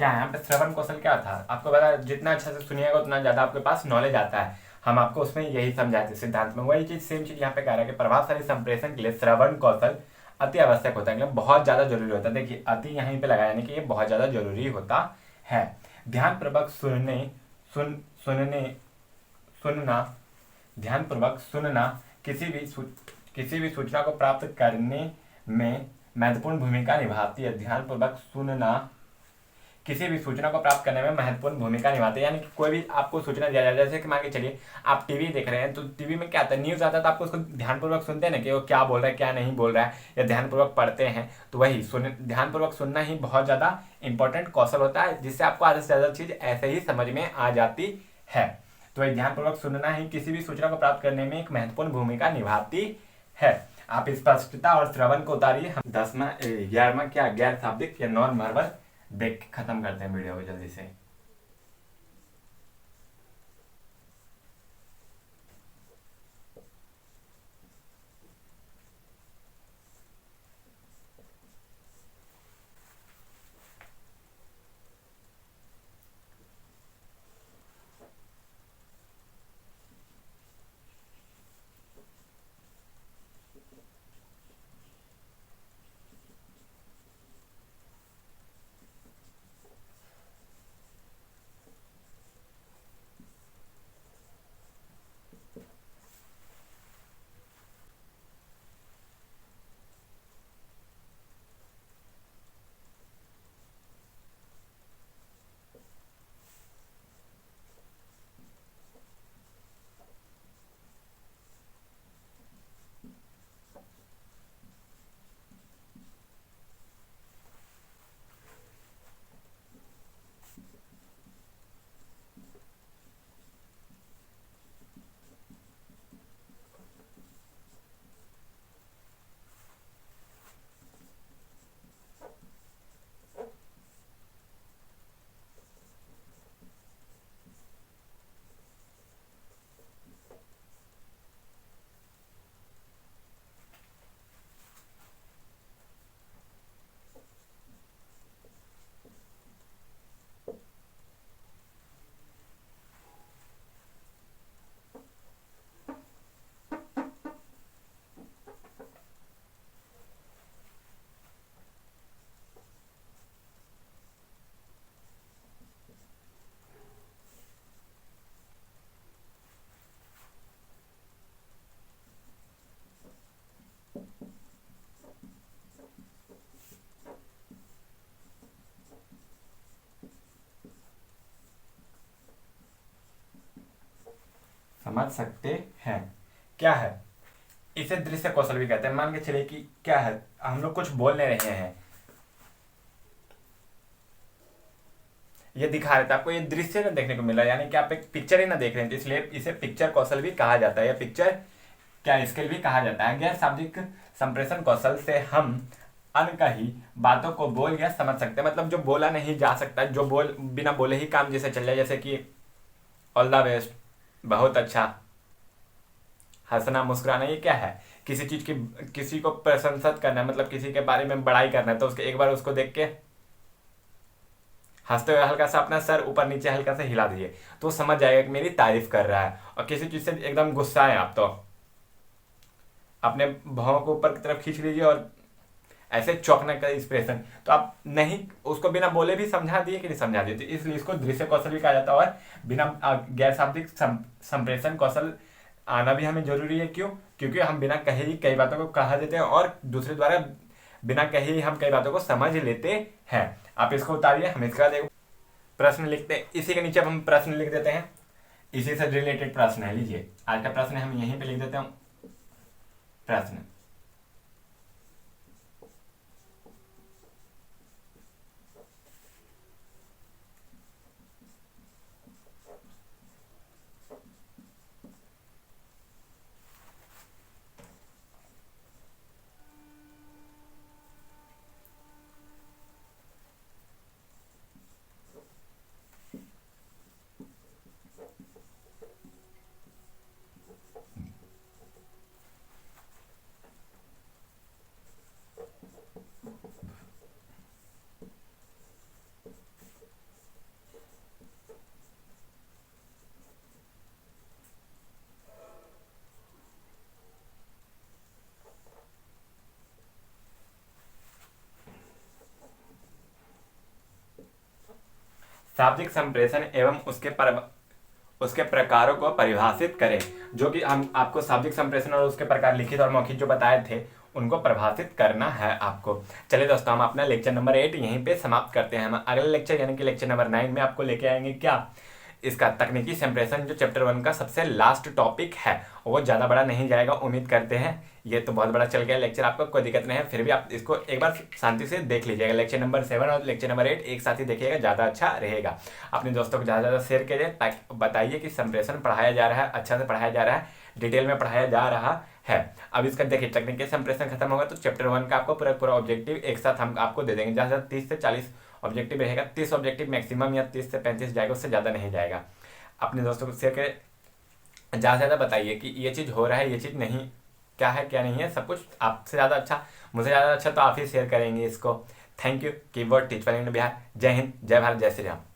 क्या है यहाँ पे श्रवण कौशल क्या था, आपको पता है जितना अच्छा से सुनिएगा उतना ज्यादा आपके पास नॉलेज आता है। हम आपको उसमें यही समझाए थे सिद्धांत में, वही चीज सेम चीज यहाँ पे कह रहा है कि प्रभावशाली संप्रेषण के लिए श्रवण कौशल अति आवश्यक होता है, मतलब बहुत ज्यादा जरूरी होता है। देखिए अति यहीं पे लगाया, यानी कि ये बहुत ज्यादा जरूरी होता है। ध्यानपूर्वक सुनने सुनना, ध्यानपूर्वक सुनना किसी भी सूचना को प्राप्त करने में महत्वपूर्ण भूमिका निभाती है। ध्यानपूर्वक सुनना किसी भी सूचना को प्राप्त करने में महत्वपूर्ण भूमिका निभाते हैं, यानी कि कोई भी आपको सूचना दिया जाए, जैसे कि मान के चलिए आप टीवी देख रहे हैं, तो टीवी में क्या आता है, न्यूज़ आता है, तो आपको उसको ध्यानपूर्वक सुनते हैं ना कि वो क्या बोल रहा है क्या नहीं बोल रहा है, या ध्यानपूर्वक पढ़ते हैं। तो वही ध्यानपूर्वक सुनना ही बहुत ज़्यादा इंपॉर्टेंट कौशल होता है, जिससे आपको आधा से ज़्यादा चीज़ ऐसे ही समझ में आ जाती है। तो वही ध्यानपूर्वक सुनना ही किसी भी सूचना को प्राप्त करने में एक महत्वपूर्ण भूमिका निभाती है। आप स्पष्टता और श्रवण को उतारिए। हम 11वां क्या गैर शाब्दिक या नॉन वर्बल देख के खत्म करते हैं वीडियो को जल्दी से। समझ सकते हैं क्या है, इसे दृश्य कौशल भी कहते हैं। मान के चलिए कि क्या है, हम लोग कुछ बोल नहीं रहे हैं, ये दिखा रहे थे आपको, ये दृश्य ना देखने को मिल रहा है, यानी कि आप एक पिक्चर ही ना देख रहे हैं, तो इसलिए इसे पिक्चर कौशल भी कहा जाता है, या पिक्चर क्या स्किल भी कहा जाता है। गैर शाब्दिक संप्रेषण कौशल से हम अनकही बातों को बोल या समझ सकते हैं, मतलब जो बोला नहीं जा सकता, जो बिना बोले ही काम जैसे चल जाए, जैसे कि ऑल द बेस्ट, बहुत अच्छा, हंसना मुस्कुराना, ये क्या है, किसी चीज की किसी को प्रशंसित करना, मतलब किसी के बारे में बड़ाई करना है, तो उसके एक बार उसको देख के हंसते हुए हल्का सा अपना सर ऊपर नीचे हल्का सा हिला दीजिए, तो वो समझ जाएगा कि मेरी तारीफ कर रहा है। और किसी चीज से एकदम गुस्सा है आप, तो अपने भावों को ऊपर की तरफ खींच लीजिए और ऐसे चौंकने का एक्सप्रेशन, तो आप नहीं उसको बिना बोले भी समझा दिए कि नहीं समझा दिए, तो इसलिए इसको दृश्य कौशल भी कहा जाता है। और बिना गैर शाब्दिक संप्रेषण कौशल आना भी हमें जरूरी है, क्यों, क्योंकि हम बिना कहे ही कई बातों को कहा देते हैं, और दूसरे द्वारा बिना कहे ही हम कई बातों को समझ लेते हैं। आप इसको उतारिए, हम इसका देखो प्रश्न लिखते हैं, इसी के नीचे अब हम प्रश्न लिख देते हैं, इसी से रिलेटेड प्रश्न है। लीजिए आज का प्रश्न हम यहीं पे लिख देते हैं प्रश्न। शाब्दिक संप्रेषण एवं उसके प्रकारों को परिभाषित करें। जो कि हम आपको शाब्दिक संप्रेषण और उसके प्रकार लिखित और मौखिक जो बताए थे उनको परिभाषित करना है आपको। चलिए दोस्तों, हम अपना लेक्चर नंबर 8 यहीं पे समाप्त करते हैं। हम अगले लेक्चर यानी कि लेक्चर नंबर 9 में आपको लेके आएंगे क्या, इसका तकनीकी संप्रेषण जो चैप्टर 1 का सबसे लास्ट टॉपिक है। वो ज़्यादा बड़ा नहीं जाएगा, उम्मीद करते हैं। ये तो बहुत बड़ा चल गया लेक्चर, आपको कोई दिक्कत नहीं है, फिर भी आप इसको एक बार शांति से देख लीजिएगा। लेक्चर नंबर 7 और लेक्चर नंबर 8 एक साथ ही देखिएगा, ज़्यादा अच्छा रहेगा। अपने दोस्तों को ज़्यादा ज़्यादा शेयर कीजिए, ताकि बताइए कि संप्रेषण पढ़ाया जा रहा है, अच्छा से पढ़ाया जा रहा है, डिटेल में पढ़ाया जा रहा है। अब इसका देखिए, तकनीकी संप्रेषण खत्म होगा तो चैप्टर 1 का आपको पूरा ऑब्जेक्टिव एक साथ हम आपको दे देंगे। जहाँ 30 से 40 ऑब्जेक्टिव रहेगा, 30 ऑब्जेक्टिव मैक्सिमम या 30 से 35 जाएगा, उससे ज़्यादा नहीं जाएगा। अपने दोस्तों को शेयर करें, ज़्यादा से ज़्यादा बताइए कि ये चीज़ हो रहा है, ये चीज़ नहीं, क्या है क्या नहीं है, सब कुछ आपसे ज़्यादा अच्छा, मुझे ज़्यादा अच्छा तो आप ही शेयर करेंगे इसको। Thank you. कीवर्ड टीचर इन बिहार। जय हिंद, जय भारत, जय श्री राम।